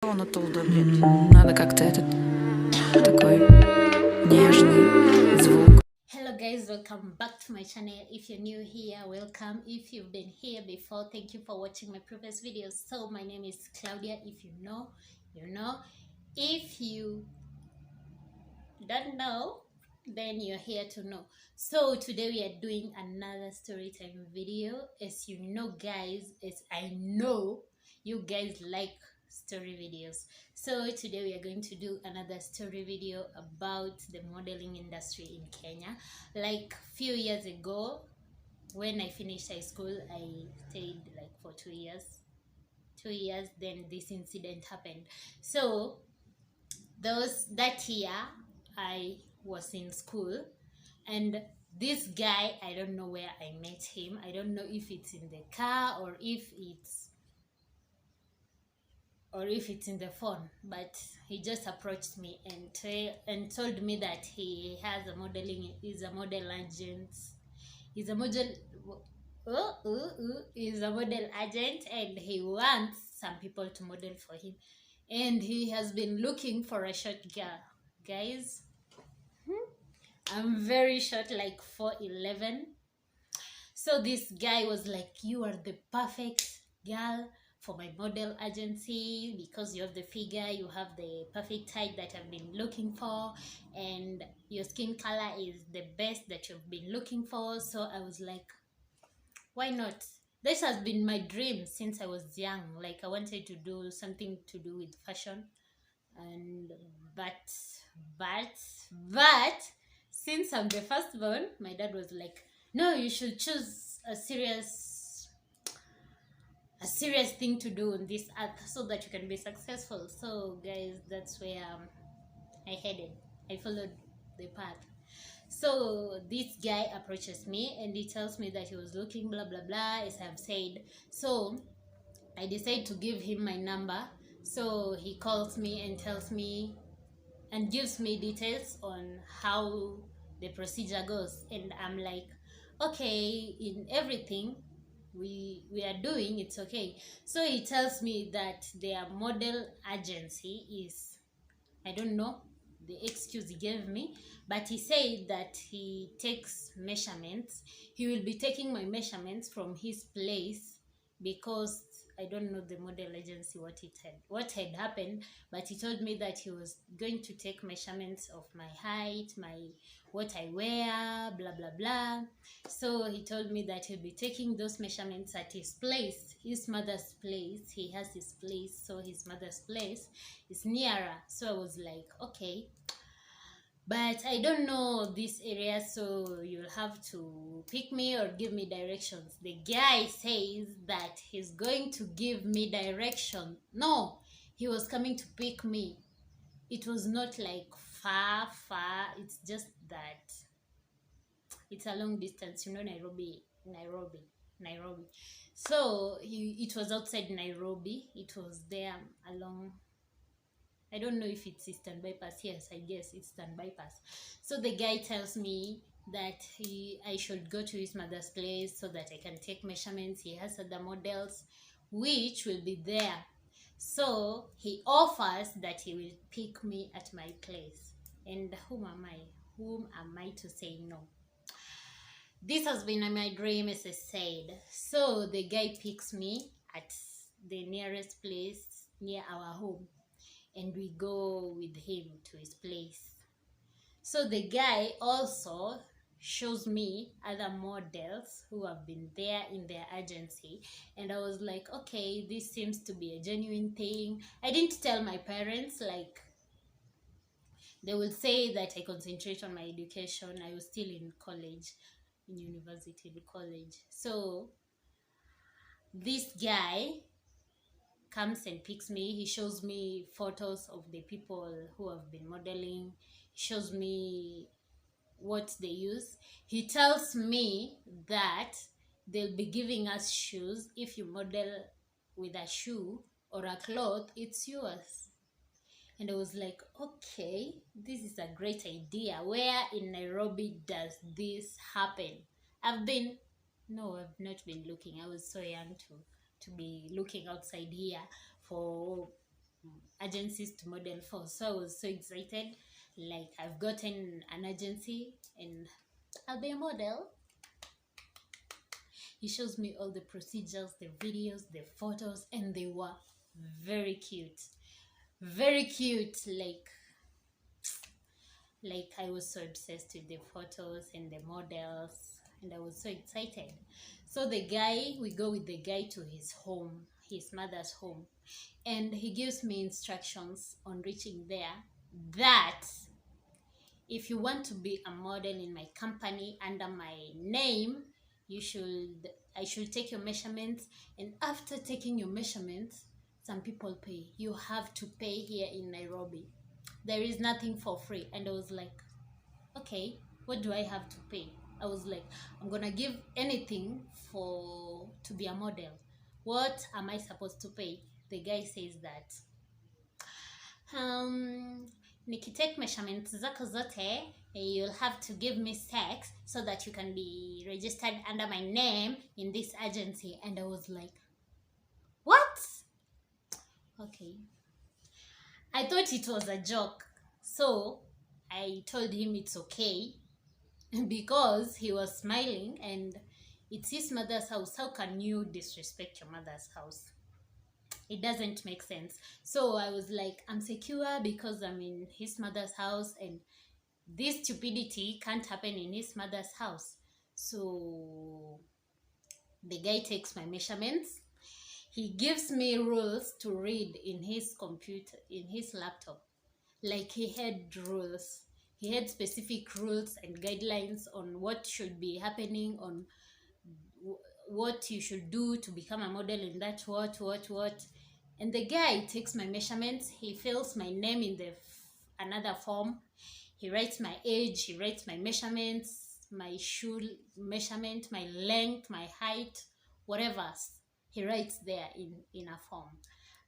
он оттуда, блин. Надо как-то этот такой нежный звук. Hello guys, welcome back to my channel. If you're new here, welcome. If you've been here before, thank you for watching my previous videos. So my name is Claudia. If you know, you know. If you don't know, then you're here to know. So today we are doing another story time video. As you know guys, as I know you guys like story videos, so today we are going to do another story video about the modeling industry in Kenya. Like few years ago, when I finished high school, I stayed like for 2 years, then this incident happened. So that year I was in school, and this guy, I don't know where I met him. I don't know if it's in the car or if it's in the phone, but he just approached me and told me that he has he's a model agent. He's a model agent, and he wants some people to model for him, and he has been looking for a short girl. Guys, I'm very short, like 4'11". So this guy was like, you are the perfect girl for my model agency because you have the figure, you have the perfect type that I've been looking for, and your skin color is the best that you've been looking for. So I was like, why not? This has been my dream since I was young. Like I wanted to do something to do with fashion, and but since I'm the firstborn, my dad was like, no, you should choose a serious thing to do on this earth so that you can be successful. So guys, that's where I headed. I followed the path. So this guy approaches me and he tells me that he was looking blah blah blah, as I've said. So I decide to give him my number. So he calls me and tells me and gives me details on how the procedure goes, and I'm like, okay, in everything we are doing, it's okay. So he tells me that their model agency is, I don't know the excuse he gave me, but he said that he takes measurements. He will be taking my measurements from his place, because I don't know the model agency what had happened, but he told me that he was going to take measurements of my height, what I wear, blah blah blah. So he told me that he'll be taking those measurements at his place, his mother's place. He has his place, so his mother's place is nearer. So I was like, okay, but I don't know this area, so you'll have to pick me or give me directions. The guy says that he's going to give me direction. No, he was coming to pick me. It was not like far, it's just that it's a long distance, Nairobi. So it was outside Nairobi. It was there along, I don't know if it's Eastern Bypass. Yes, I guess it's Eastern Bypass. So the guy tells me that I should go to his mother's place so that I can take measurements. He has other models which will be there. So he offers that he will pick me at my place. And whom am I to say no? This has been my dream, as I said. So the guy picks me at the nearest place near our home, and we go with him to his place. So the guy also shows me other models who have been there in their agency, and I was like, okay, this seems to be a genuine thing. I didn't tell my parents, like they will say that I concentrate on my education. I was still in college, in college. So this guy comes and picks me. He shows me photos of the people who have been modeling. He shows me what they use. He tells me that they'll be giving us shoes. If you model with a shoe or a cloth, it's yours. And I was like, okay, this is a great idea. Where in Nairobi does this happen? I've not been looking. I was so young to be looking outside here for agencies to model for. So I was so excited. Like, I've gotten an agency and I'll be a model. He shows me all the procedures, the videos, the photos, and they were very cute. Very cute. Like I was so obsessed with the photos and the models, and I was so excited. So we go with the guy to his home, his mother's home, and he gives me instructions on reaching there that if you want to be a model in my company under my name, I should take your measurements, and after taking your measurements, some people pay. You have to pay here in Nairobi. There is nothing for free. And I was like, okay, what do I have to pay? I was like, I'm gonna give anything to be a model. What am I supposed to pay? The guy says that nikitake measurements zako zote, you'll have to give me sex so that you can be registered under my name in this agency. And I was like, what? Okay. I thought it was a joke, so I told him it's okay because he was smiling and it's his mother's house. How can you disrespect your mother's house? It doesn't make sense. So I was like, I'm secure because I'm in his mother's house and this stupidity can't happen in his mother's house. So the guy takes my measurements. He gives me rules to read in his computer, in his laptop. Like, he had rules. He had specific rules and guidelines on what should be happening, on what you should do to become a model in that what. And the guy takes my measurements. He fills my name in another form. He writes my age. He writes my measurements, my shoe measurement, my length, my height, whatever. He writes there in a form.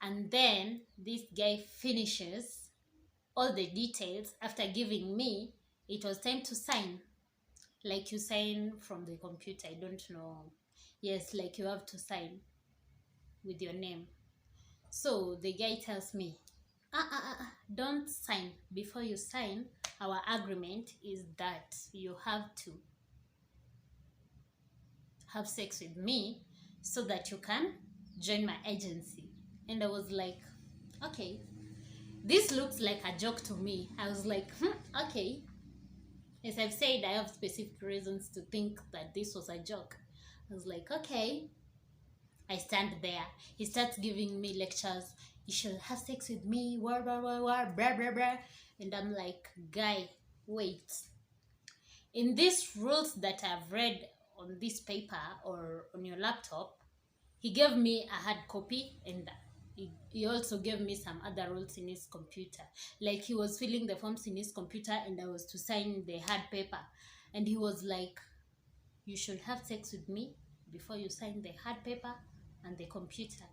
And then this guy finishes all the details. After giving me, it was time to sign. Like you sign from the computer. I don't know. Yes, like you have to sign with your name. So the guy tells me, don't sign. Before you sign, our agreement is that you have to have sex with me so that you can join my agency. And I was like, okay, this looks like a joke to me. I was like, okay. As I've said, I have specific reasons to think that this was a joke. I was like, okay. I stand there. He starts giving me lectures. You should have sex with me, blah, blah, blah. And I'm like, guy, wait. In these rules that I've read on this paper or on your laptop, he gave me a hard copy, and he also gave me some other rules in his computer. Like, he was filling the forms in his computer and I was to sign the hard paper. And he was like, you should have sex with me before you sign the hard paper and the computer.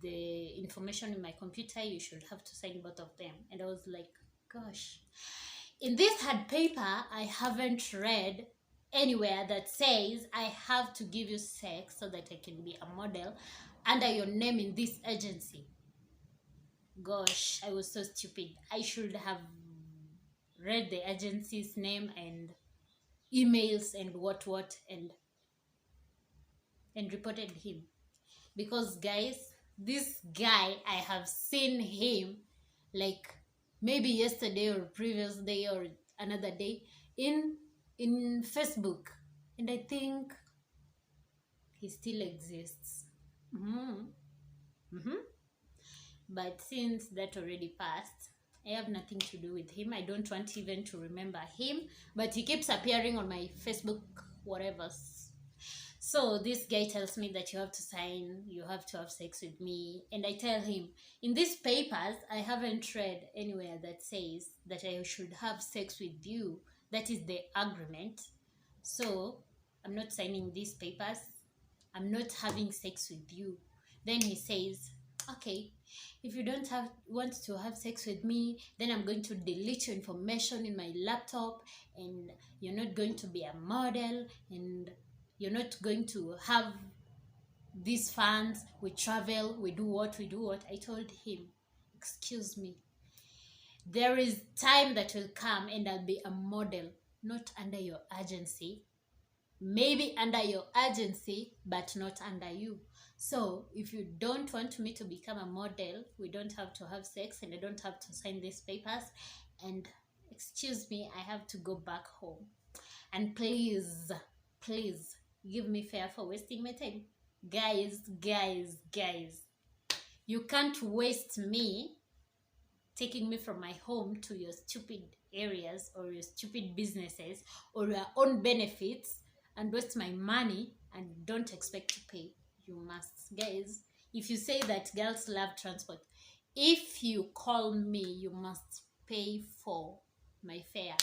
The information in my computer, you should have to sign both of them. And I was like, gosh. In this hard paper, I haven't read anywhere that says I have to give you sex so that I can be a model under your name in this agency. Gosh, I was so stupid. I should have read the agency's name and emails and what and reported him. Because, guys, this guy, I have seen him like maybe yesterday or previous day or another day in Facebook, and I think he still exists. But since that already passed, I have nothing to do with him. I don't want even to remember him, but he keeps appearing on my Facebook whatever. So this guy tells me that you have to sign, you have to have sex with me. And I tell him, in these papers, I haven't read anywhere that says that I should have sex with you. That is the agreement. So I'm not signing these papers. I'm not having sex with you. Then he says, okay, if you don't want to have sex with me, then I'm going to delete your information in my laptop, and you're not going to be a model, and you're not going to have these funds, we travel, we do what. I told him, excuse me, there is time that will come and I'll be a model, not under your agency. Maybe under your agency, but not under you. So if you don't want me to become a model, we don't have to have sex and I don't have to sign these papers. And excuse me, I have to go back home. And please, please give me fare for wasting my time. Guys, you can't waste me taking me from my home to your stupid areas or your stupid businesses or your own benefits and waste my money and don't expect to pay. You must. Guys, if you say that girls love transport, if you call me, you must pay for my fare.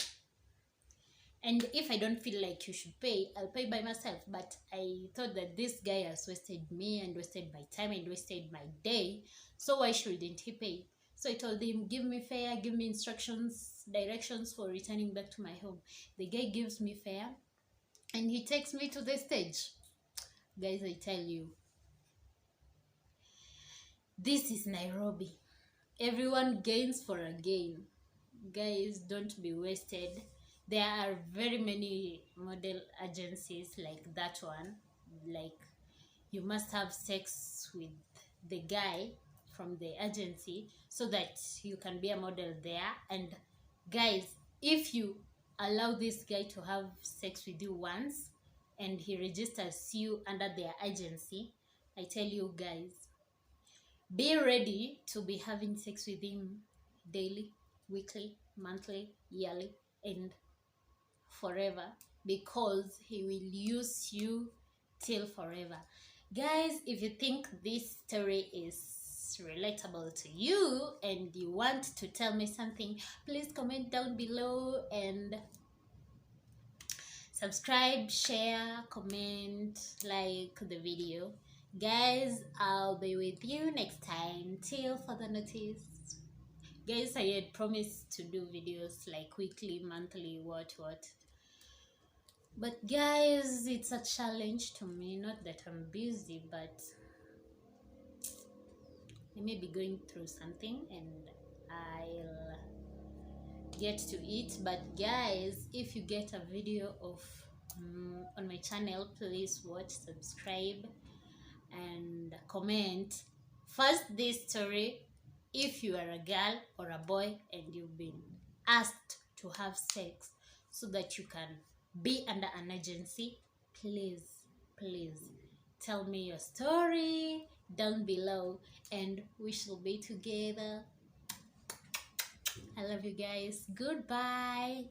And if I don't feel like you should pay, I'll pay by myself. But I thought that this guy has wasted me and wasted my time and wasted my day. So why shouldn't he pay? So I told him, give me fare, give me instructions, directions for returning back to my home. The guy gives me fare and he takes me to the stage. Guys, I tell you, this is Nairobi. Everyone gains for a gain. Guys, don't be wasted. There are very many model agencies like that one. Like, you must have sex with the guy from the agency so that you can be a model there. And guys, if you allow this guy to have sex with you once and he registers you under their agency, I tell you guys, be ready to be having sex with him daily, weekly, monthly, yearly, and forever, because he will use you till forever. Guys, if you think this story is relatable to you and you want to tell me something, please comment down below and subscribe, share, comment, like the video. Guys, I'll be with you next time. Till further notice. Guys, I had promised to do videos like weekly, monthly, what. But guys, it's a challenge to me. Not that I'm busy, but I may be going through something and I'll get to it. But guys, if you get a video of on my channel, please watch, subscribe, and comment. First, this story, if you are a girl or a boy and you've been asked to have sex so that you can be under an agency, please tell me your story down below and we shall be together. I love you guys. Goodbye.